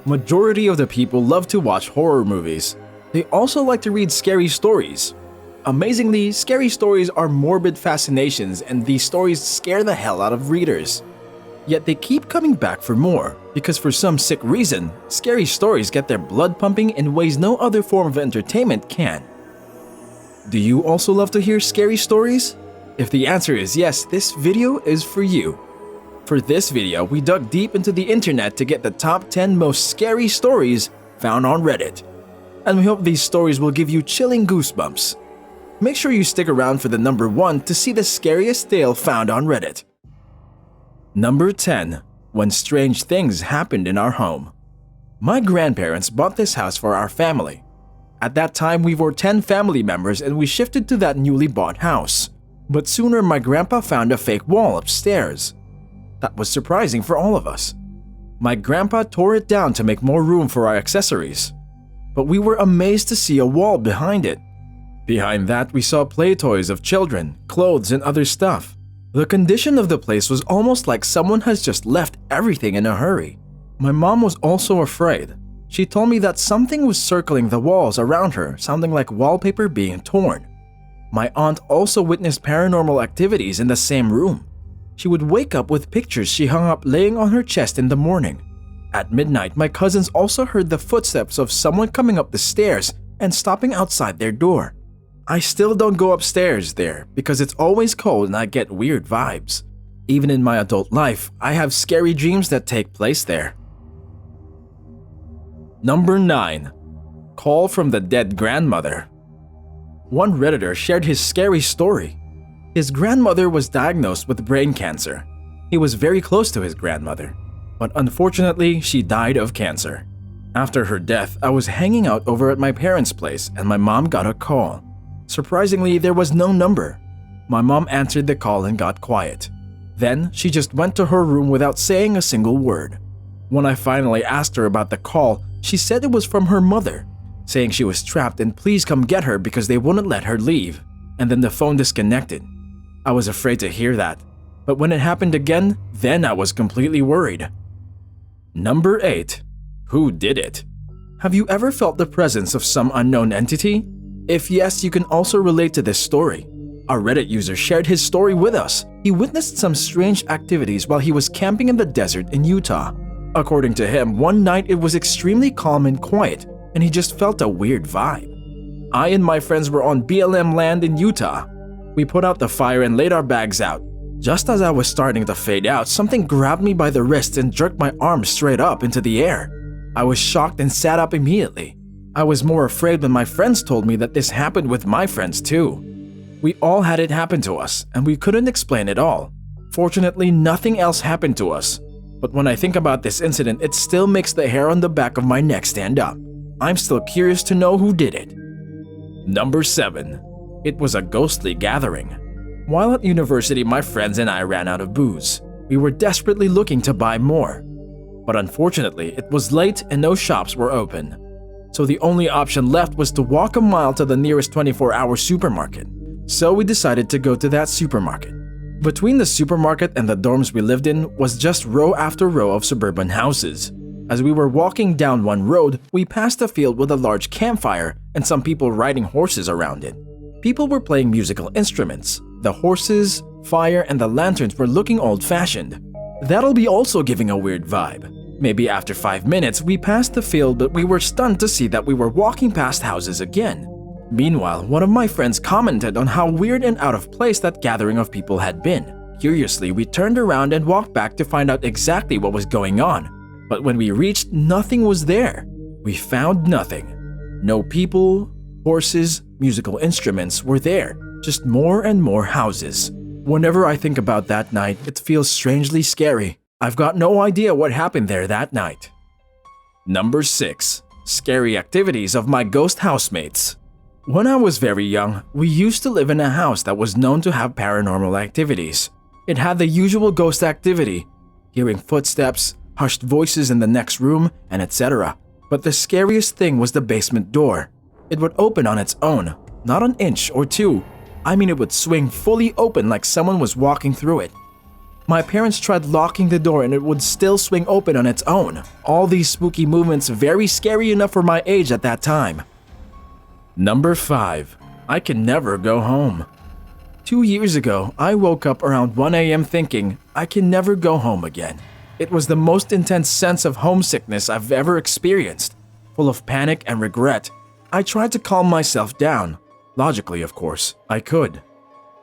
Majority of the people love to watch horror movies. They also like to read scary stories. Amazingly, scary stories are morbid fascinations and these stories scare the hell out of readers. Yet they keep coming back for more, because for some sick reason, scary stories get their blood pumping in ways no other form of entertainment can. Do you also love to hear scary stories? If the answer is yes, this video is for you. For this video, we dug deep into the internet to get the top 10 most scary stories found on Reddit. And we hope these stories will give you chilling goosebumps. Make sure you stick around for the number 1 to see the scariest tale found on Reddit. Number 10. When strange things happened in our home. My grandparents bought this house for our family. At that time, we were 10 family members and we shifted to that newly bought house. But sooner, my grandpa found a fake wall upstairs. That was surprising for all of us. My grandpa tore it down to make more room for our accessories. But we were amazed to see a wall behind it. Behind that, we saw play toys of children, clothes, and other stuff. The condition of the place was almost like someone has just left everything in a hurry. My mom was also afraid. She told me that something was circling the walls around her, sounding like wallpaper being torn. My aunt also witnessed paranormal activities in the same room. She would wake up with pictures she hung up laying on her chest in the morning. At midnight, my cousins also heard the footsteps of someone coming up the stairs and stopping outside their door. I still don't go upstairs there because it's always cold and I get weird vibes. Even in my adult life, I have scary dreams that take place there. Number 9. Call from the dead grandmother. One Redditor shared his scary story. His grandmother was diagnosed with brain cancer. He was very close to his grandmother, but unfortunately, she died of cancer. After her death, I was hanging out over at my parents' place and my mom got a call. Surprisingly, there was no number. My mom answered the call and got quiet. Then, she just went to her room without saying a single word. When I finally asked her about the call, she said it was from her mother, saying she was trapped and please come get her because they wouldn't let her leave. And then the phone disconnected. I was afraid to hear that. But when it happened again, then I was completely worried. Number 8. Who did it? Have you ever felt the presence of some unknown entity? If yes, you can also relate to this story. A Reddit user shared his story with us. He witnessed some strange activities while he was camping in the desert in Utah. According to him, one night it was extremely calm and quiet, and he just felt a weird vibe. I and my friends were on BLM land in Utah. We put out the fire and laid our bags out. Just as I was starting to fade out, something grabbed me by the wrist and jerked my arm straight up into the air. I was shocked and sat up immediately. I was more afraid when my friends told me that this happened with my friends too. We all had it happen to us, and we couldn't explain it all. Fortunately, nothing else happened to us. But when I think about this incident, it still makes the hair on the back of my neck stand up. I'm still curious to know who did it. Number 7. It was a ghostly gathering. While at university, my friends and I ran out of booze. We were desperately looking to buy more. But unfortunately, it was late and no shops were open. So the only option left was to walk a mile to the nearest 24-hour supermarket. So we decided to go to that supermarket. Between the supermarket and the dorms we lived in was just row after row of suburban houses. As we were walking down one road, we passed a field with a large campfire and some people riding horses around it. People were playing musical instruments. The horses, fire, and the lanterns were looking old-fashioned. That'll be also giving a weird vibe. Maybe after 5 minutes, we passed the field, but we were stunned to see that we were walking past houses again. Meanwhile, one of my friends commented on how weird and out of place that gathering of people had been. Curiously, we turned around and walked back to find out exactly what was going on. But when we reached, nothing was there. We found nothing. No people, horses, musical instruments were there, just more and more houses. Whenever I think about that night, it feels strangely scary. I've got no idea what happened there that night. Number 6. Scary activities of my ghost housemates. When I was very young, we used to live in a house that was known to have paranormal activities. It had the usual ghost activity, hearing footsteps, hushed voices in the next room, and etc. But the scariest thing was the basement door. It would open on its own, not an inch or two. I mean, it would swing fully open like someone was walking through it. My parents tried locking the door and it would still swing open on its own. All these spooky movements very scary enough for my age at that time. Number 5. I can never go home. 2 years ago, I woke up around 1 a.m. thinking, I can never go home again. It was the most intense sense of homesickness I've ever experienced, full of panic and regret. I tried to calm myself down. Logically, of course, I could.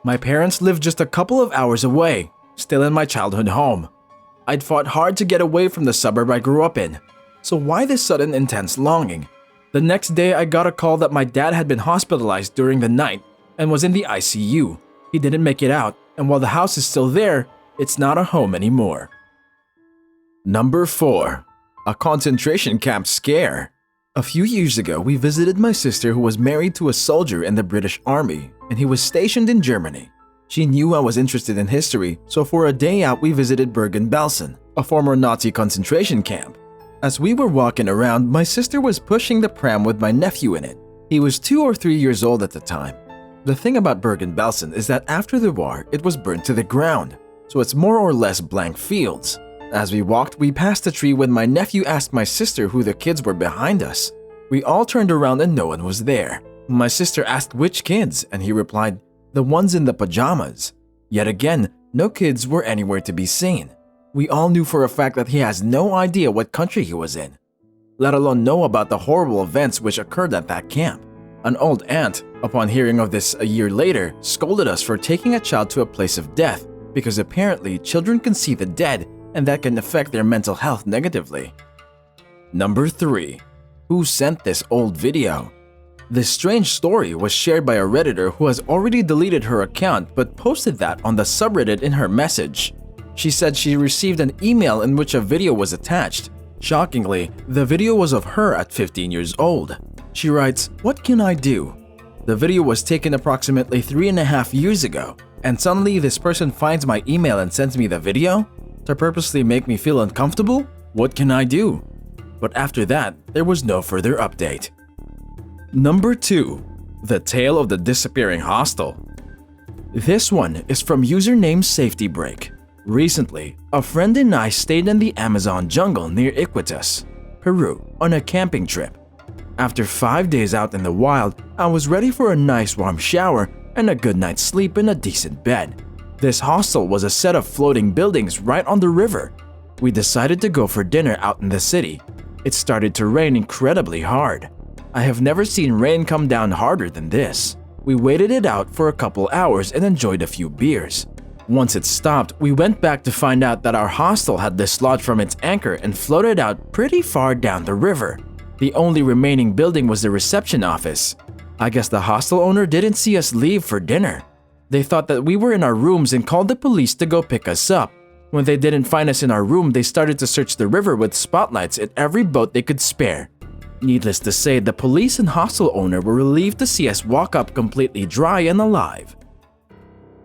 My parents lived just a couple of hours away, still in my childhood home. I'd fought hard to get away from the suburb I grew up in. So why this sudden intense longing? The next day, I got a call that my dad had been hospitalized during the night and was in the ICU. He didn't make it out, and while the house is still there, it's not a home anymore. Number 4. A concentration camp scare. A few years ago, we visited my sister who was married to a soldier in the British Army, and he was stationed in Germany. She knew I was interested in history, so for a day out we visited Bergen-Belsen, a former Nazi concentration camp. As we were walking around, my sister was pushing the pram with my nephew in it. He was 2 or 3 years old at the time. The thing about Bergen-Belsen is that after the war, it was burnt to the ground, so it's more or less blank fields. As we walked, we passed a tree when my nephew asked my sister who the kids were behind us. We all turned around and no one was there. My sister asked which kids, and he replied, the ones in the pajamas. Yet again, no kids were anywhere to be seen. We all knew for a fact that he has no idea what country he was in, let alone know about the horrible events which occurred at that camp. An old aunt, upon hearing of this a year later, scolded us for taking a child to a place of death because apparently children can see the dead and that can affect their mental health negatively. Number 3. Who sent this old video? This strange story was shared by a Redditor who has already deleted her account but posted that on the subreddit in her message. She said she received an email in which a video was attached. Shockingly, the video was of her at 15 years old. She writes, "What can I do? The video was taken approximately 3.5 years ago, and suddenly this person finds my email and sends me the video? To purposely make me feel uncomfortable? What can I do?" But after that, there was no further update. Number 2. The Tale of the Disappearing Hostel. This one is from username Safety Break. Recently, a friend and I stayed in the Amazon jungle near Iquitos, Peru, on a camping trip. After 5 days out in the wild, I was ready for a nice warm shower and a good night's sleep in a decent bed. This hostel was a set of floating buildings right on the river. We decided to go for dinner out in the city. It started to rain incredibly hard. I have never seen rain come down harder than this. We waited it out for a couple hours and enjoyed a few beers. Once it stopped, we went back to find out that our hostel had dislodged from its anchor and floated out pretty far down the river. The only remaining building was the reception office. I guess the hostel owner didn't see us leave for dinner. They thought that we were in our rooms and called the police to go pick us up. When they didn't find us in our room, they started to search the river with spotlights at every boat they could spare. Needless to say, the police and hostel owner were relieved to see us walk up completely dry and alive.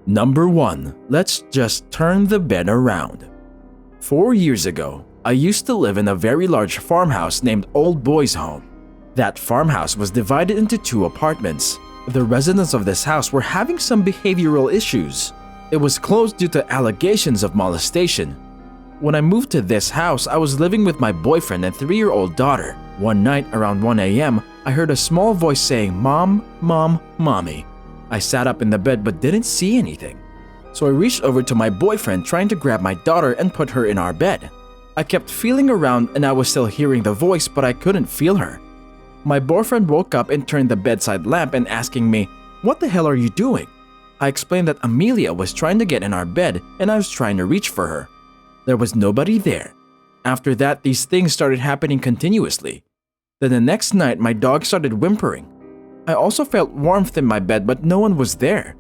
Number 1. Let's just turn the bed around. 4 years ago, I used to live in a very large farmhouse named Old Boys Home. That farmhouse was divided into 2 apartments. The residents of this house were having some behavioral issues. It was closed due to allegations of molestation. When I moved to this house, I was living with my boyfriend and 3-year-old daughter. One night around 1 a.m., I heard a small voice saying, "Mom, Mom, Mommy." I sat up in the bed but didn't see anything. So I reached over to my boyfriend trying to grab my daughter and put her in our bed. I kept feeling around and I was still hearing the voice but I couldn't feel her. My boyfriend woke up and turned the bedside lamp and asking me, "What the hell are you doing?" I explained that Amelia was trying to get in our bed and I was trying to reach for her. There was nobody there. After that, these things started happening continuously. Then the next night, my dog started whimpering. I also felt warmth in my bed but no one was there.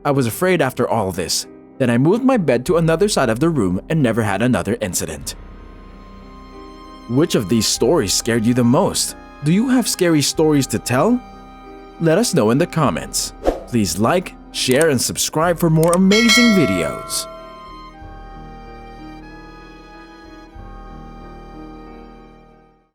I was afraid after all this. Then I moved my bed to another side of the room and never had another incident. Which of these stories scared you the most? Do you have scary stories to tell? Let us know in the comments. Please like, share, and subscribe for more amazing videos.